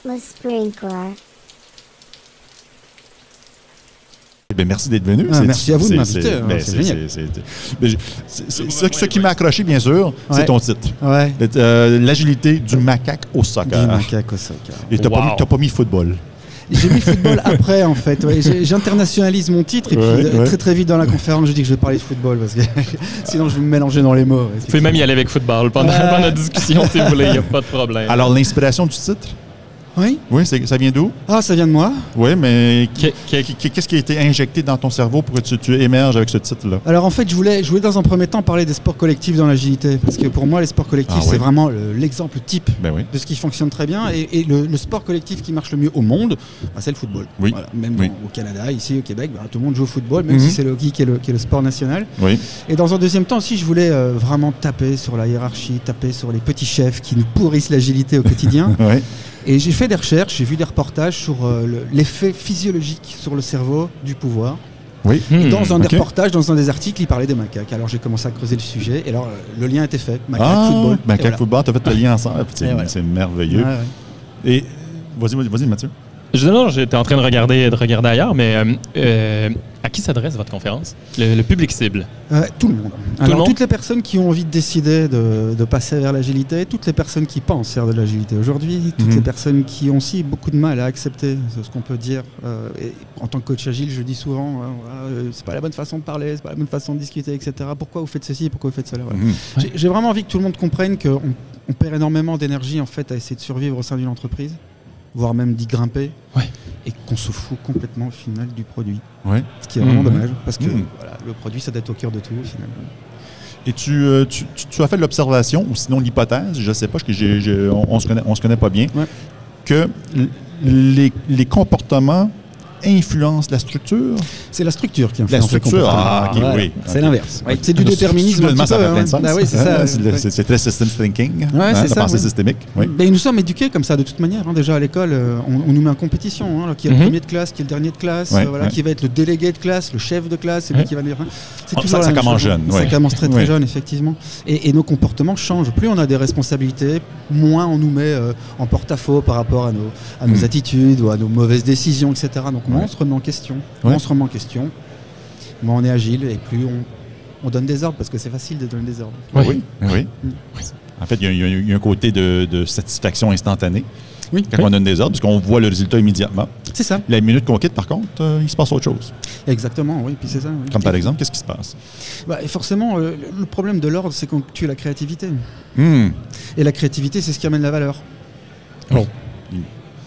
Atmos Sprinkler. Ben, merci d'être venu. Merci à vous de m'inviter. C'est génial. Ce qui m'a accroché, bien sûr, c'est ton titre. Ouais. L'agilité du macaque au soccer. Du macaque au soccer. Et tu n'as pas mis football. J'ai mis football après, en fait. Ouais. J'internationalise mon titre et puis très vite dans la conférence, je dis que je vais parler de football parce que sinon je vais me mélanger dans les mots. Vous pouvez même y aller avec football pendant la discussion si vous voulez, il n'y a pas de problème. Alors, l'inspiration du titre? Oui. Oui, ça vient d'où? Ah, ça vient de moi. Oui, mais qu'est-ce qui a été injecté dans ton cerveau pour que tu émerges avec ce titre-là? Alors en fait, je voulais dans un premier temps parler des sports collectifs dans l'agilité. Parce que pour moi, les sports collectifs, c'est vraiment l'exemple type de ce qui fonctionne très bien. Et le sport collectif qui marche le mieux au monde, c'est le football. Oui. Voilà. Même au Canada, ici au Québec, tout le monde joue au football, même si c'est le hockey qui est le sport national. Oui. Et dans un deuxième temps aussi, je voulais vraiment taper sur la hiérarchie, taper sur les petits chefs qui nous pourrissent l'agilité au quotidien. Oui. Et j'ai fait des recherches, j'ai vu des reportages sur l'effet physiologique sur le cerveau du pouvoir. Oui. Et dans un des reportages, dans un des articles, il parlait des macaques. Alors j'ai commencé à creuser le sujet et alors le lien était fait. Macaque, football. Macaque, football, tu as fait le lien ensemble. C'est merveilleux. Et vas-y, Mathieu. J'étais en train de regarder ailleurs, mais à qui s'adresse votre conférence? Le public cible? Tout le monde. Alors, toutes les personnes qui ont envie de décider de passer vers l'agilité, toutes les personnes qui pensent faire de l'agilité aujourd'hui, toutes les personnes qui ont aussi beaucoup de mal à accepter ce qu'on peut dire. Et en tant que coach agile, je dis souvent, c'est pas la bonne façon de parler, c'est pas la bonne façon de discuter, etc. Pourquoi vous faites ceci, pourquoi vous faites cela? Voilà. J'ai vraiment envie que tout le monde comprenne qu'on perd énormément d'énergie en fait à essayer de survivre au sein d'une entreprise, voire même d'y grimper, et qu'on se fout complètement au final du produit. Ce qui est vraiment dommage, parce que le produit, ça doit être au cœur de tout, au final. Et tu as fait de l'observation, ou sinon l'hypothèse, je ne sais pas, on se connaît pas bien, que les comportements influencent la structure? C'est la structure qui influence la structure. Oui. C'est l'inverse. C'est du déterminisme. Ça fait plein de sens. C'est très system thinking, c'est la pensée systémique. Mais nous sommes éduqués comme ça de toute manière. Déjà à l'école, on nous met en compétition. Qui est le premier de classe, qui est le dernier de classe, qui va être le délégué de classe, le chef de classe, celui qui va dire. Ça commence jeune. Ça commence très jeune, effectivement. Et nos comportements changent. Plus on a des responsabilités, moins on nous met en porte-à-faux par rapport à nos attitudes ou à nos mauvaises décisions, etc. Donc moins on se remet en question. On se remet en question. Moins on est agile et plus on donne des ordres parce que c'est facile de donner des ordres. Oui. En fait, il y a un côté de satisfaction instantanée quand on donne des ordres, parce qu'on voit le résultat immédiatement. C'est ça. La minute qu'on quitte, par contre, il se passe autre chose. Exactement, oui. Puis c'est ça. Oui. Comme par exemple, qu'est-ce qui se passe? Et forcément, le problème de l'ordre, c'est qu'on tue la créativité. Et la créativité, c'est ce qui amène la valeur.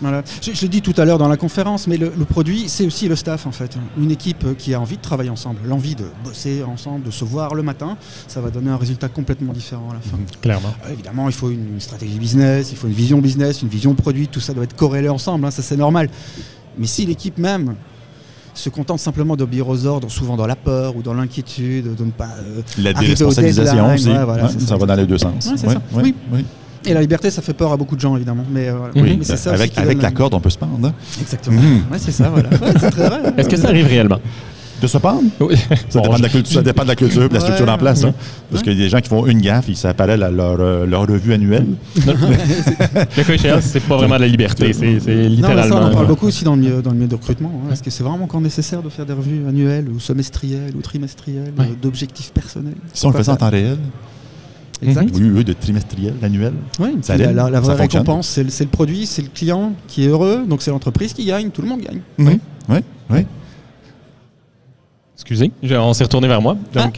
Voilà. Je l'ai dit tout à l'heure dans la conférence, mais le produit, c'est aussi le staff en fait. Une équipe qui a envie de travailler ensemble, l'envie de bosser ensemble, de se voir le matin, ça va donner un résultat complètement différent à la fin. Clairement. Évidemment, il faut une stratégie business, il faut une vision business, une vision produit, tout ça doit être corrélé ensemble, ça c'est normal. Mais si l'équipe même se contente simplement d'obéir aux ordres, souvent dans la peur ou dans l'inquiétude, de ne pas la déresponsabilisation aussi, ça va dans les deux sens. C'est ça. Oui. Et la liberté, ça fait peur à beaucoup de gens, évidemment. Mais c'est ça avec la corde, on peut se pendre. Hein? Exactement. C'est ça, voilà. C'est très vrai. Est-ce que ça arrive réellement? De se pendre? Oui. Ça dépend de la culture, de la structure en place. Parce qu'il y a des gens qui font une gaffe, ils s'appellent à leur revue annuelle. Le coach, c'est pas vraiment de la liberté, c'est littéralement... on en parle beaucoup aussi dans le milieu de recrutement. Est-ce que c'est vraiment encore nécessaire de faire des revues annuelles ou semestrielles ou trimestrielles, d'objectifs personnels? Si on le faisait en temps réel? Exact. Oui, de trimestriel, d'annuel. Oui, la vraie récompense, c'est le produit, c'est le client qui est heureux, donc c'est l'entreprise qui gagne, tout le monde gagne. Oui. Excusez, on s'est retourné vers moi. Donc,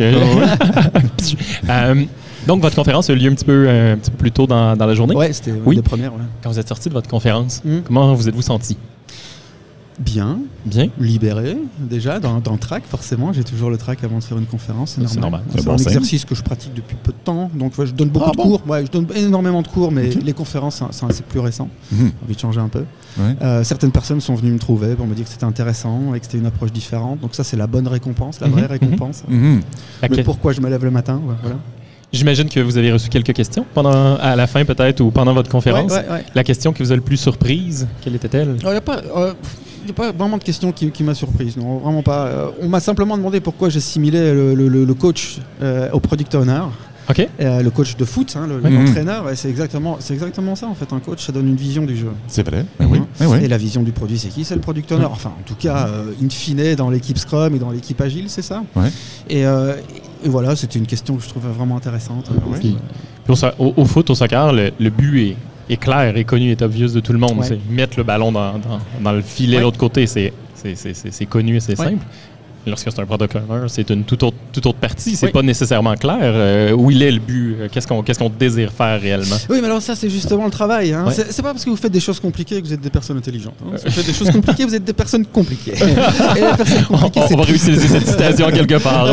donc votre conférence a eu lieu un petit peu plus tôt dans la journée. Oui, c'était une des premières. Quand vous êtes sorti de votre conférence, comment vous êtes-vous senti? Bien, libéré déjà dans le track forcément. J'ai toujours le track avant de faire une conférence, c'est normal. C'est un exercice que je pratique depuis peu de temps, donc je donne beaucoup de cours. Je donne énormément de cours, mais les conférences c'est plus récent. J'ai envie de changer un peu. Certaines personnes sont venues me trouver pour me dire que c'était intéressant et que c'était une approche différente. Donc ça c'est la bonne récompense, la vraie récompense. Mais pourquoi je me lève le matin, voilà. J'imagine que vous avez reçu quelques questions à la fin peut-être ou pendant votre conférence. La question qui vous a le plus surprise, quelle était-elle? Il n'y a pas vraiment de question qui m'a surprise, non, vraiment pas. On m'a simplement demandé pourquoi j'assimilais le coach au product owner. Okay. Le coach de foot, l'entraîneur, c'est exactement ça en fait. Un coach, ça donne une vision du jeu. C'est vrai. Oui. Et la vision du produit, c'est qui? C'est le product owner. Enfin, en tout cas, in fine, dans l'équipe Scrum et dans l'équipe Agile, c'est ça. Et voilà, c'était une question que je trouvais vraiment intéressante. Puis au foot, au soccer, le but est clair, est connu, est obvious de tout le monde. C'est mettre le ballon dans le filet de l'autre côté. C'est connu et c'est simple. Lorsque c'est un product owner, c'est une toute autre partie. C'est pas nécessairement clair où il est le but, qu'est-ce qu'on désire faire réellement. Oui, mais alors ça, c'est justement le travail. C'est pas parce que vous faites des choses compliquées que vous êtes des personnes intelligentes. Si vous faites des choses compliquées, vous êtes des personnes compliquées. Et les personnes compliquées, on va réutiliser cette citation quelque part.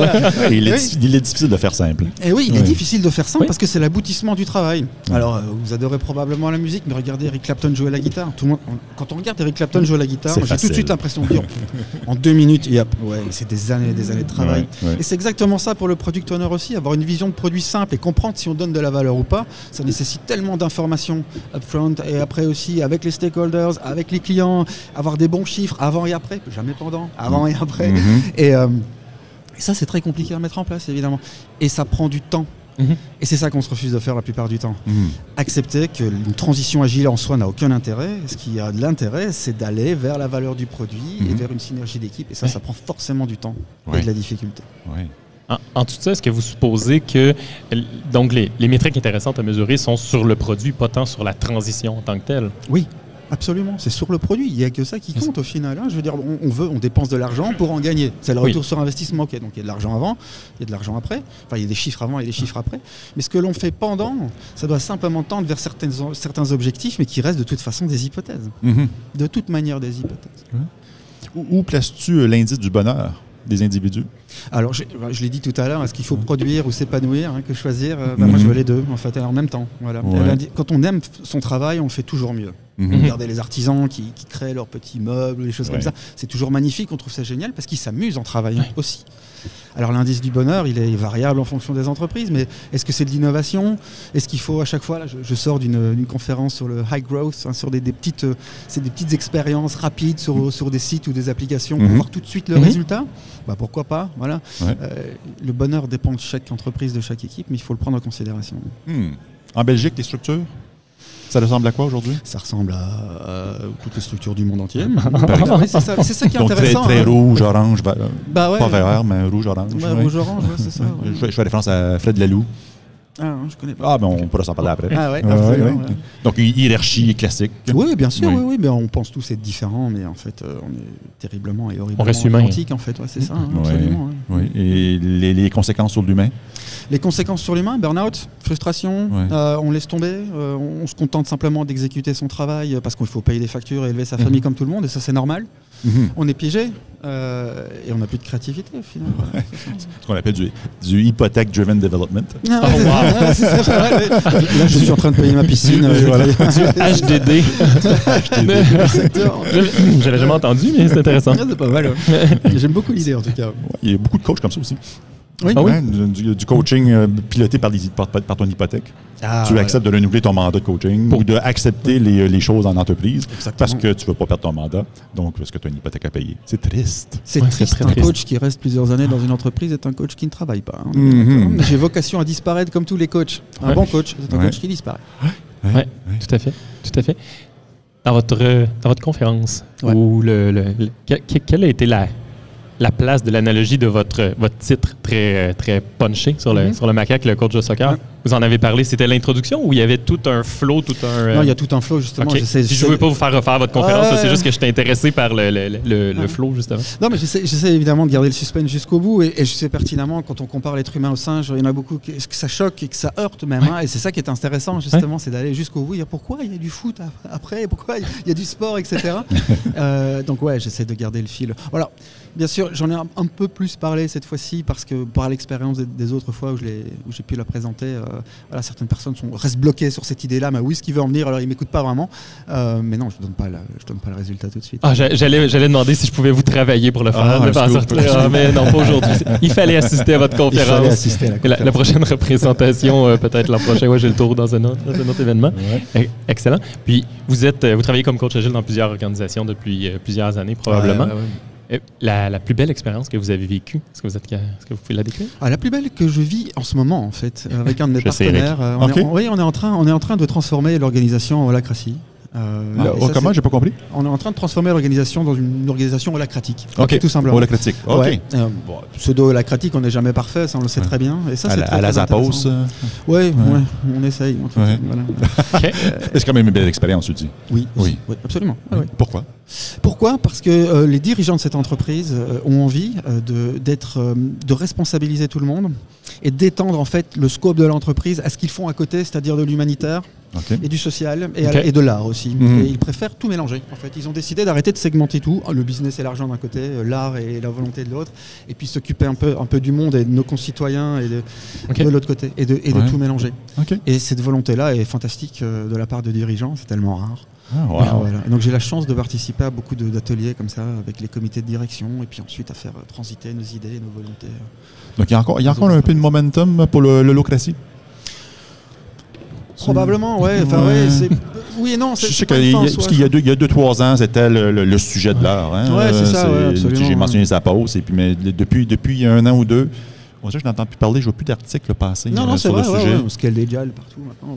Il est difficile de faire simple. Et oui, il est difficile de faire simple parce que c'est l'aboutissement du travail. Alors, vous adorez probablement la musique, mais regardez Eric Clapton jouer la guitare. Tout le monde, quand on regarde Eric Clapton jouer la guitare, j'ai tout de suite l'impression de dire en 2 minutes, c'est des années de travail. Et c'est exactement ça pour le product owner aussi, avoir une vision de produit simple et comprendre si on donne de la valeur ou pas. Ça nécessite tellement d'informations upfront et après aussi avec les stakeholders, avec les clients, avoir des bons chiffres avant et après, jamais pendant, avant et après. Et ça, c'est très compliqué à mettre en place, évidemment. Et ça prend du temps. Et c'est ça qu'on se refuse de faire la plupart du temps. Accepter qu'une transition agile en soi n'a aucun intérêt. Ce qui a de l'intérêt, c'est d'aller vers la valeur du produit et vers une synergie d'équipe. Et ça prend forcément du temps et de la difficulté. En tout ça, est-ce que vous supposez que donc les métriques intéressantes à mesurer sont sur le produit, pas tant sur la transition en tant que telle? Oui. Absolument, c'est sur le produit, il n'y a que ça qui compte au final. Je veux dire, on dépense de l'argent pour en gagner. C'est le retour sur investissement. Donc il y a de l'argent avant, il y a de l'argent après. Enfin, il y a des chiffres avant et des chiffres après. Mais ce que l'on fait pendant, ça doit simplement tendre vers certains objectifs, mais qui restent de toute façon des hypothèses. De toute manière des hypothèses. Où places-tu l'indice du bonheur des individus? Alors, je l'ai dit tout à l'heure, est-ce qu'il faut produire ou s'épanouir, que choisir? Moi, je veux les deux, en fait, en même temps. Voilà. Quand on aime son travail, on le fait toujours mieux. Regardez les artisans qui créent leurs petits meubles, des choses comme ça. C'est toujours magnifique, on trouve ça génial parce qu'ils s'amusent en travaillant aussi. Alors l'indice du bonheur, il est variable en fonction des entreprises, mais est-ce que c'est de l'innovation? Est-ce qu'il faut à chaque fois, là, je sors d'une conférence sur le high growth, sur des petites expériences rapides sur des sites ou des applications pour voir tout de suite le résultat? Pourquoi pas, voilà. Le bonheur dépend de chaque entreprise, de chaque équipe, mais il faut le prendre en considération. En Belgique, les structures? Ça ressemble à quoi aujourd'hui? Ça ressemble à toutes les structures du monde entier. C'est ça qui est intéressant. Donc très rouge, orange, pas vert, mais rouge-orange. Rouge-orange, c'est ça. Je fais référence à Fred Laloux. Ah, je connais pas. On pourra s'en parler après. Donc, une hiérarchie classique. Oui, bien sûr, oui, mais on pense tous être différents, mais en fait, on est terriblement et horriblement identiques, en fait. C'est ça, absolument. Et les conséquences sur l'humain? Les conséquences sur l'humain, burn-out, frustration, on laisse tomber, on se contente simplement d'exécuter son travail parce qu'il faut payer des factures et élever sa famille comme tout le monde, et ça c'est normal. On est piégé et on n'a plus de créativité au final. Ce qu'on appelle du hypothèque-driven development. Là, je suis en train de payer ma piscine. Du HDD. J'avais jamais entendu, mais c'est intéressant. C'est pas mal. J'aime beaucoup l'idée en tout cas. Il y a beaucoup de coachs comme ça aussi. Oui. Du coaching piloté par ton hypothèque. Tu acceptes de renouveler ton mandat de coaching ou d'accepter les choses en entreprise parce que tu ne veux pas perdre ton mandat, donc parce que tu as une hypothèque à payer. C'est triste. C'est triste. Un coach qui reste plusieurs années dans une entreprise est un coach qui ne travaille pas. J'ai vocation à disparaître comme tous les coachs. Un bon coach, c'est un coach qui disparaît. Oui, tout à fait. Tout à fait. Dans votre conférence, quelle a été la place de l'analogie de votre titre très, très punché sur le macaque, le coach de soccer? Vous en avez parlé, c'était l'introduction ou il y avait tout un flow, Non, il y a tout un flow, justement. Okay. Je ne veux pas vous faire refaire votre conférence, c'est juste que je suis intéressé par le flow, justement. Non, mais j'essaie évidemment de garder le suspense jusqu'au bout et je sais pertinemment, quand on compare l'être humain au singe, il y en a beaucoup que ça choque et que ça heurte même. Et c'est ça qui est intéressant, justement, c'est d'aller jusqu'au bout. Pourquoi il y a du foot après? Pourquoi il y a du sport, etc. Donc, j'essaie de garder le fil. Voilà. Bien sûr, j'en ai un peu plus parlé cette fois-ci parce que par l'expérience des autres fois où j'ai pu la présenter, certaines personnes restent bloquées sur cette idée-là. Mais où est-ce qu'il veut en venir? Alors ils m'écoutent pas vraiment. Mais non, je donne pas le résultat tout de suite. J'allais demander si je pouvais vous travailler pour le faire, mais non, pas aujourd'hui. Il fallait assister à votre conférence. Il fallait assister à la prochaine représentation, peut-être l'an prochain. J'ai le tour dans un autre événement. Excellent. Puis vous travaillez comme coach agile dans plusieurs organisations depuis plusieurs années probablement. La plus belle expérience que vous avez vécue, est-ce que vous pouvez la décrire? La plus belle que je vis en ce moment, en fait, avec un de mes partenaires. On est en train de transformer l'organisation en holacratie. Comment? J'ai pas compris. On est en train de transformer l'organisation dans une organisation holacratique. OK, tout simplement. Holacratique. OK. Ouais. Pseudo-holacratique, on n'est jamais parfait, ça on le sait très bien. Et ça, c'est à la Zappos. Ouais, on essaye. En tout cas, voilà. C'est quand même une belle expérience, tu dis. Oui, absolument. Pourquoi? Pourquoi? Parce que les dirigeants de cette entreprise ont envie de responsabiliser tout le monde et d'étendre en fait le scope de l'entreprise à ce qu'ils font à côté, c'est-à-dire de l'humanitaire et du social et de l'art aussi. Et ils préfèrent tout mélanger. En fait, ils ont décidé d'arrêter de segmenter tout, le business et l'argent d'un côté, l'art et la volonté de l'autre, et puis s'occuper un peu du monde et de nos concitoyens et de l'autre côté et de tout mélanger. Et cette volonté-là est fantastique de la part de dirigeants, c'est tellement rare. Voilà. Donc j'ai la chance de participer à beaucoup d'ateliers comme ça avec les comités de direction et puis ensuite à faire transiter nos idées, nos volontés. Donc il y a encore un peu de momentum pour l'holacratie? Probablement, oui et non. Je sais qu'il y a 2-3 ans, c'était le sujet de l'art. Oui, c'est ça, absolument. J'ai mentionné Zappos, mais depuis un an ou deux, je n'entends plus parler, je ne vois plus d'articles passer sur le sujet. On scale des JAL partout maintenant,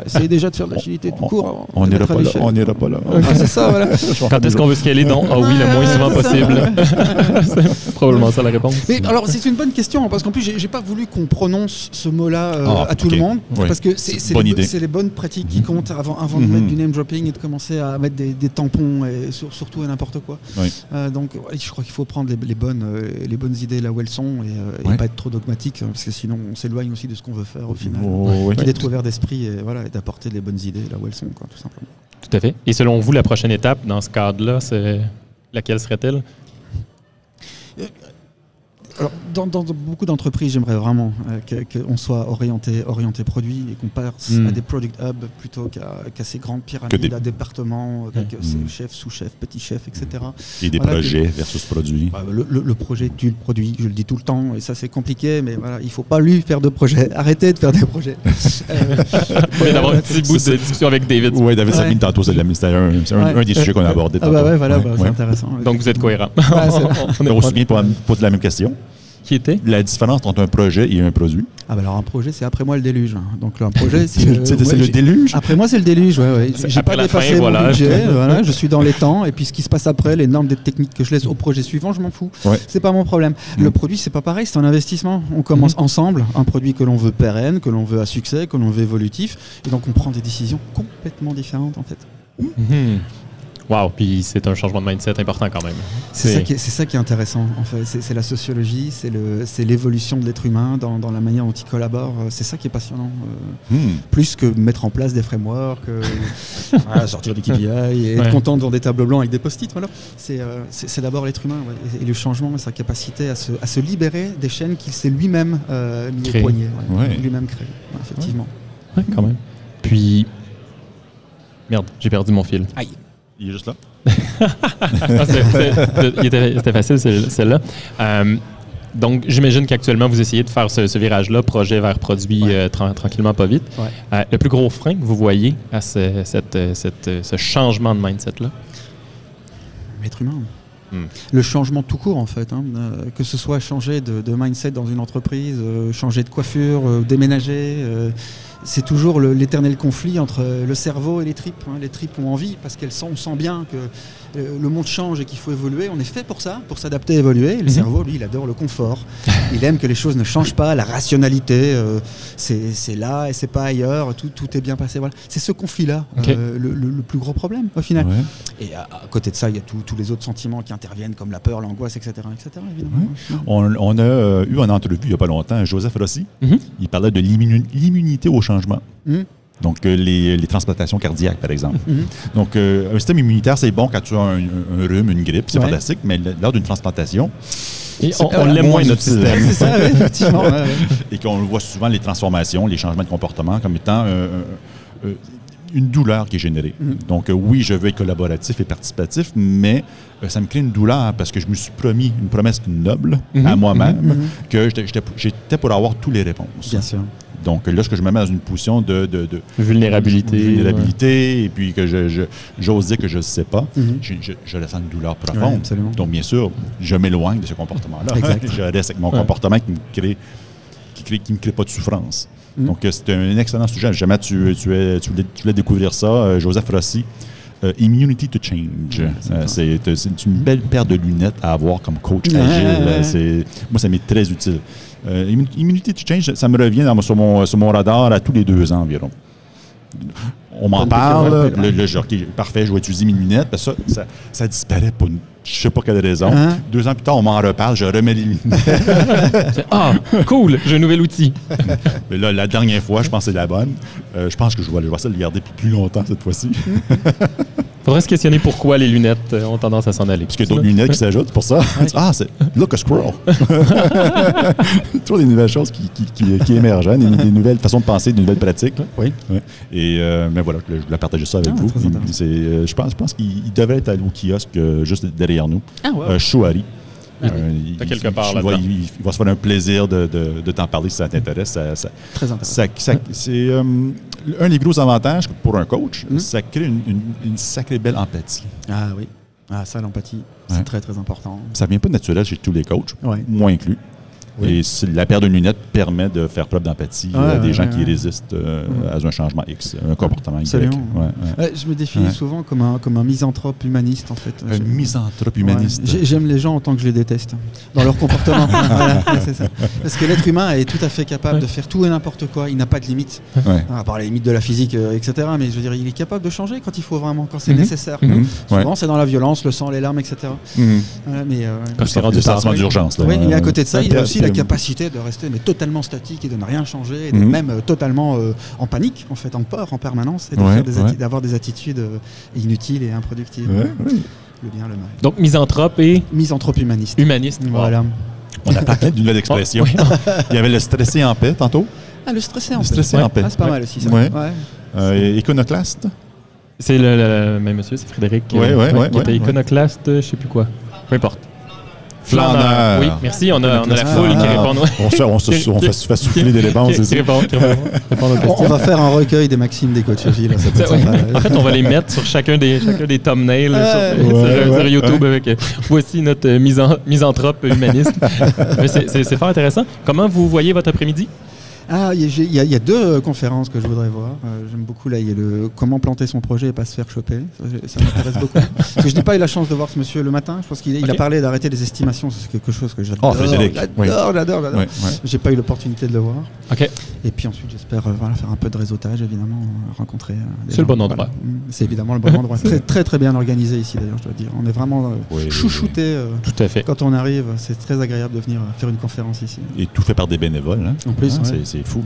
Essayez déjà de faire de l'agilité tout court. On n'ira pas là. C'est ça, voilà. Quand est-ce qu'on veut scaler? Non, oui, le moins souvent possible. C'est probablement ça la réponse. Mais alors, c'est une bonne question, parce qu'en plus, j'ai pas voulu qu'on prononce ce mot-là à tout le monde, parce que c'est les bonnes pratiques qui comptent avant de mettre du name dropping et de commencer à mettre des tampons, et surtout à n'importe quoi. Donc, je crois qu'il faut prendre les bonnes idées là où elles sont et pas être trop dogmatique, parce que sinon on s'éloigne aussi de ce qu'on veut faire au final. Et d'être ouvert d'esprit et d'apporter les bonnes idées là où elles sont, tout simplement. Tout à fait. Et selon vous, la prochaine étape dans ce cadre-là, laquelle serait-elle? Alors, dans beaucoup d'entreprises, j'aimerais vraiment qu'on soit orienté produit et qu'on passe à des product hubs plutôt qu'à ces grandes pyramides, à départements, avec chefs, sous-chefs, petits chefs, etc. Et des projets versus produits. Le projet tue le produit, je le dis tout le temps, et ça c'est compliqué, mais il ne faut pas lui faire de projets. Arrêtez de faire des projets. D'avoir un petit bout de discussion avec David. Oui, David Sabine, tantôt, c'est un des sujets qu'on a abordé. C'est intéressant. Donc vous êtes cohérent. On a aussi bien poser la même question. Qui était la différence entre un projet et un produit? Alors un projet, c'est après moi le déluge. Donc un projet, c'est le déluge? Après moi, c'est le déluge, J'ai pas dépassé mon budget, je suis dans les temps, et puis ce qui se passe après, les normes des techniques que je laisse au projet suivant, je m'en fous. C'est pas mon problème. Le produit, c'est pas pareil, c'est un investissement. On commence ensemble, un produit que l'on veut pérenne, que l'on veut à succès, que l'on veut évolutif, et donc on prend des décisions complètement différentes en fait. Wow, puis c'est un changement de mindset important quand même. C'est ça qui est intéressant, en fait. C'est la sociologie, c'est l'évolution de l'être humain dans la manière dont il collabore. C'est ça qui est passionnant. Plus que mettre en place des frameworks, sortir du KPI et être content devant des tableaux blancs avec des post-it. Voilà. C'est d'abord l'être humain et le changement et sa capacité à se libérer des chaînes qu'il s'est lui-même mis au poignet. Lui-même créé, effectivement. Oui, quand même. Puis, merde, j'ai perdu mon fil. Aïe. Il est juste là. C'était facile, celle-là. Donc, j'imagine qu'actuellement, vous essayez de faire ce virage-là, projet vers produit, tranquillement, pas vite. Le plus gros frein que vous voyez à ce changement de mindset-là? L'être humain. Le changement tout court, en fait. Que ce soit changer de mindset dans une entreprise, changer de coiffure, déménager... c'est toujours l'éternel conflit entre le cerveau et les tripes. Les tripes ont envie parce on sent bien que le monde change et qu'il faut évoluer. On est fait pour ça, pour s'adapter et évoluer. Le cerveau, lui, il adore le confort. Il aime que les choses ne changent pas, la rationalité, c'est là et c'est pas ailleurs, tout est bien passé. Voilà. C'est ce conflit-là, le plus gros problème au final. Et à côté de ça, il y a tous les autres sentiments qui interviennent comme la peur, l'angoisse, etc. évidemment. On a eu en entrevue il n'y a pas longtemps Joseph Rossi. Il parlait de l'immunité au changement. Donc, les transplantations cardiaques, par exemple. Donc, un système immunitaire, c'est bon quand tu as un rhume, une grippe, c'est fantastique, mais lors d'une transplantation... on l'aime moins, notre système. C'est ça, effectivement. Et qu'on voit souvent les transformations, les changements de comportement comme étant une douleur qui est générée. Donc, oui, je veux être collaboratif et participatif, mais ça me crée une douleur parce que je me suis promis une promesse noble à moi-même que j'étais pour avoir toutes les réponses. Bien sûr. Donc, lorsque je me mets dans une position de vulnérabilité, et puis que j'ose dire que je ne sais pas, je ressens une douleur profonde. Donc, bien sûr, je m'éloigne de ce comportement-là. Je reste avec mon comportement qui me crée pas de souffrance. Donc, c'est un excellent sujet. Jamais tu voulais découvrir ça. Joseph Rossi, Immunity to Change. C'est une belle paire de lunettes à avoir comme coach agile. Moi, ça m'est très utile. Immunity to Change, ça me revient sur mon radar à tous les 2 ans environ. On m'en parle, parfait, je vais utiliser mes lunettes, parce que ça disparaît pour je ne sais pas quelle raison. 2 ans plus tard, on m'en reparle, je remets les lunettes. Cool, j'ai un nouvel outil. Mais là, la dernière fois, je pense que c'est la bonne. Je pense que je vais essayer de le garder plus longtemps cette fois-ci. Faudrait se questionner pourquoi les lunettes ont tendance à s'en aller. Parce qu'il y a d'autres lunettes qui s'ajoutent pour ça. C'est look a squirrel. Toujours des nouvelles choses qui émergent, des nouvelles façons de penser, des nouvelles pratiques. Oui. Et mais voilà, je voulais partager ça avec vous. Je pense qu'il devrait être au kiosque juste derrière nous. Chouari. Quelque part là-dedans. Il va se faire un plaisir de t'en parler si ça t'intéresse. Très intéressant. C'est un des gros avantages pour un coach, ça crée une sacrée belle empathie. Ah oui. Ça, l'empathie, c'est très, très important. Ça ne vient pas naturel chez tous les coachs, moi inclus. Oui. Et la paire de lunettes permet de faire preuve d'empathie à des gens qui résistent à un changement X, un comportement Y. Je me définis souvent comme un misanthrope humaniste, en fait. Un misanthrope humaniste. J'aime les gens autant que je les déteste, dans leur comportement. C'est ça. Parce que l'être humain est tout à fait capable de faire tout et n'importe quoi. Il n'a pas de limites, à part les limites de la physique, etc. Mais je veux dire, il est capable de changer quand il faut vraiment, quand c'est nécessaire. Souvent, c'est dans la violence, le sang, les larmes, etc. Mais quand c'est rendu sentiment d'urgence. Et à côté de ça, il a aussi la capacité de rester totalement statique et de ne rien changer, et d'être même totalement en panique, en fait, en peur en permanence, et d'avoir des attitudes inutiles et improductives. Le bien, le mal. Donc misanthrope et misanthrope humaniste. Voilà. On a parlé d'une nouvelle expression. Il y avait le stressé en paix tantôt. Le stressé en paix. C'est pas mal aussi, ça. Iconoclaste. C'est le même monsieur, c'est Frédéric. Qui était iconoclaste, je ne sais plus quoi. Peu importe. Flandeur. Oui, merci. On a la foule qui répond. On fait souffler des réponses. On va faire un recueil des maximes des coachs agiles. En fait, on va les mettre sur chacun des thumbnails sur YouTube avec voici notre misanthrope humaniste. C'est fort intéressant. Comment vous voyez votre après-midi? Il y a 2 conférences que je voudrais voir. J'aime beaucoup, là, il y a le comment planter son projet et pas se faire choper. Ça m'intéresse beaucoup. Parce que je n'ai pas eu la chance de voir ce monsieur le matin. Je pense qu'il a parlé d'arrêter les estimations. C'est quelque chose que j'adore. J'adore. J'ai pas eu l'opportunité de le voir. Et puis ensuite, j'espère faire un peu de réseautage, évidemment, rencontrer des gens. C'est le bon endroit. C'est évidemment le bon endroit. Très, très bien organisé ici, d'ailleurs, je dois dire. On est vraiment chouchouté. Tout à fait. Quand on arrive, c'est très agréable de venir faire une conférence ici. Et tout fait par des bénévoles. En plus, c'est fou.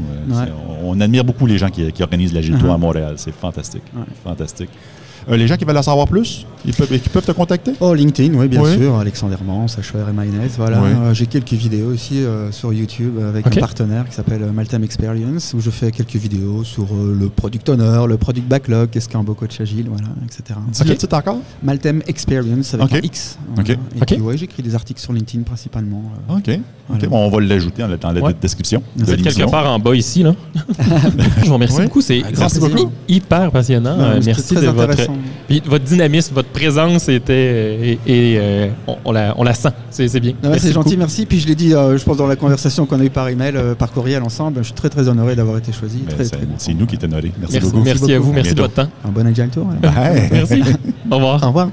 On admire beaucoup les gens qui organisent l'Agile-Tour à Montréal. C'est fantastique. Fantastique. Les gens qui veulent en savoir plus, qui peuvent te contacter? LinkedIn, oui, bien sûr. Alexandre Hermans, Sacher et Mayonnaise. Voilà. J'ai quelques vidéos aussi sur YouTube avec un partenaire qui s'appelle Maltem Experience, où je fais quelques vidéos sur le Product Owner, le Product Backlog, qu'est-ce qu'un beau coach agile, etc. C'est le titre encore? Maltem Experience avec un X. Et puis, j'écris des articles sur LinkedIn principalement. On va l'ajouter dans la description. C'est quelque part en bas ici. Là. Je vous remercie beaucoup. C'est hyper passionnant. Merci de votre dynamisme, votre présence on la sent. C'est bien. C'est gentil, merci. Puis je l'ai dit, je pense, dans la conversation qu'on a eue par email, par courriel ensemble. Je suis très, très honoré d'avoir été choisi. C'est nous qui t'honorés. Merci beaucoup. Merci à vous. Merci de votre temps. Un bon Agile Tour. Merci. Au revoir. Au revoir.